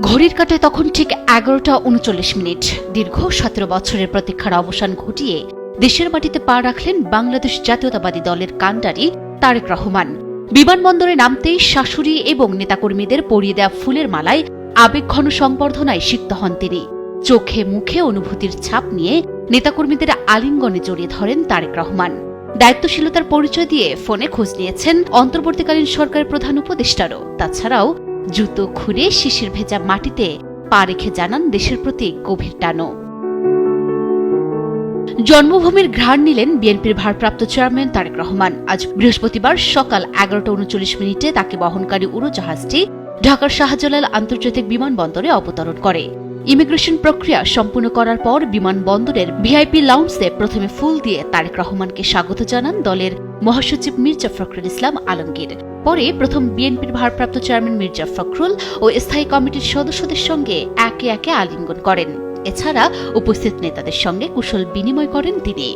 ঘড়ির কাঁটায় তখন ঠিক 11:39। দীর্ঘ 17 বছরের প্রতীক্ষার অবসান ঘটিয়ে দেশের মাটিতে পা রাখলেন বাংলাদেশ জাতীয়তাবাদী দলের কাণ্ডারি তারেক রহমান। বিমানবন্দরে নামতেই শাশুড়ি এবং নেতাকর্মীদের পরিয়ে দেয়া ফুলের মালায় আবেগঘন সংবর্ধনায় সিক্ত হন তিনি। চোখে মুখে অনুভূতির ছাপ নিয়ে নেতাকর্মীদের আলিঙ্গনে জড়িয়ে ধরেন তারেক রহমান। দায়িত্বশীলতার পরিচয় দিয়ে ফোনে খোঁজ নিয়েছেন অন্তর্বর্তীকালীন সরকারের প্রধান উপদেষ্টারও। তাছাড়াও জুতো খুঁড়ে শিশির ভেজা মাটিতে পা রেখে জানান দেশের প্রতি গভীর টানো। জন্মভূমির ঘ্রাণ নিলেন বিএনপির ভারপ্রাপ্ত চেয়ারম্যান তারেক রহমান। আজ বৃহস্পতিবার সকাল 11:39 তাকে বহনকারী উড়োজাহাজটি ঢাকার শাহজালাল আন্তর্জাতিক বিমানবন্দরে অবতরণ করে। ইমিগ্রেশন প্রক্রিয়া সম্পূর্ণ করার পর বিমানবন্দরের ভিআইপি লাউঞ্জে প্রথমে ফুল দিয়ে তারেক রহমানকে স্বাগত জানান দলের মহাসচিব মির্জা ফখরুল ইসলাম আলমগীর। পরে প্রথম বিএনপির ভারপ্রাপ্ত চেয়ারম্যান মির্জা ফখরুল ও স্থায়ী কমিটির সদস্যদের সঙ্গে একে একে আলিঙ্গন করেন। এছাড়া উপস্থিত নেতাদের সঙ্গে কুশল বিনিময় করেন তিনি।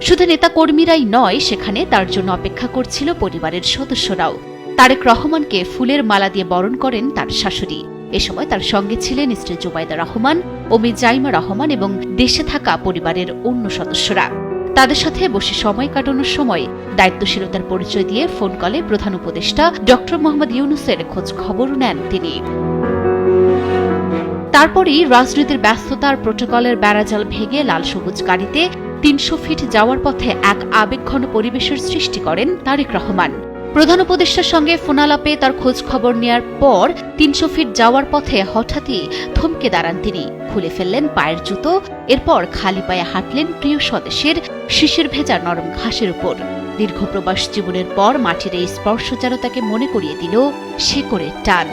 শুধু নেতাকর্মীরাই নয়, সেখানে তার জন্য অপেক্ষা করছিল পরিবারের সদস্যরাও। তারেক রহমানকে ফুলের মালা দিয়ে বরণ করেন তার শাশুড়ি। এ সময় তার সঙ্গে ছিলেন স্ত্রী জুবাইদা রহমান ও মেয়ে জাইমা রহমান এবং দেশে থাকা পরিবারের অন্য সদস্যরা। তাদের সাথে বসে সময় কাটানোর সময় দায়িত্বশীলতার পরিচয় দিয়ে ফোন কলে প্রধান উপদেষ্টা ড মোহাম্মদ ইউনূসের খোঁজ খবর নেন তিনি। তারপরই রাজনীতির ব্যস্ততার প্রোটোকলের বেড়াজাল ভেঙে লাল সবুজ গাড়িতে 300 ফিট যাওয়ার পথে এক আবেগঘন পরিবেশের সৃষ্টি করেন তারেক রহমান। প্রধান উপদেষ্টার সঙ্গে ফোনালাপে তার খোঁজ খবর নেয়ার পর 300 ফিট যাওয়ার পথে হঠাৎই থমকে দাঁড়ান তিনি। খুলে ফেললেন পায়ের জুতো। এরপর খালি পায়ে হাঁটলেন প্রিয় স্বদেশের শিশির ভেজা নরম ঘাসের উপর। দীর্ঘ প্রবাস জীবনের পর মাটির এই স্পর্শ যেন তাকে মনে করিয়ে দিল শেকড়ের টান।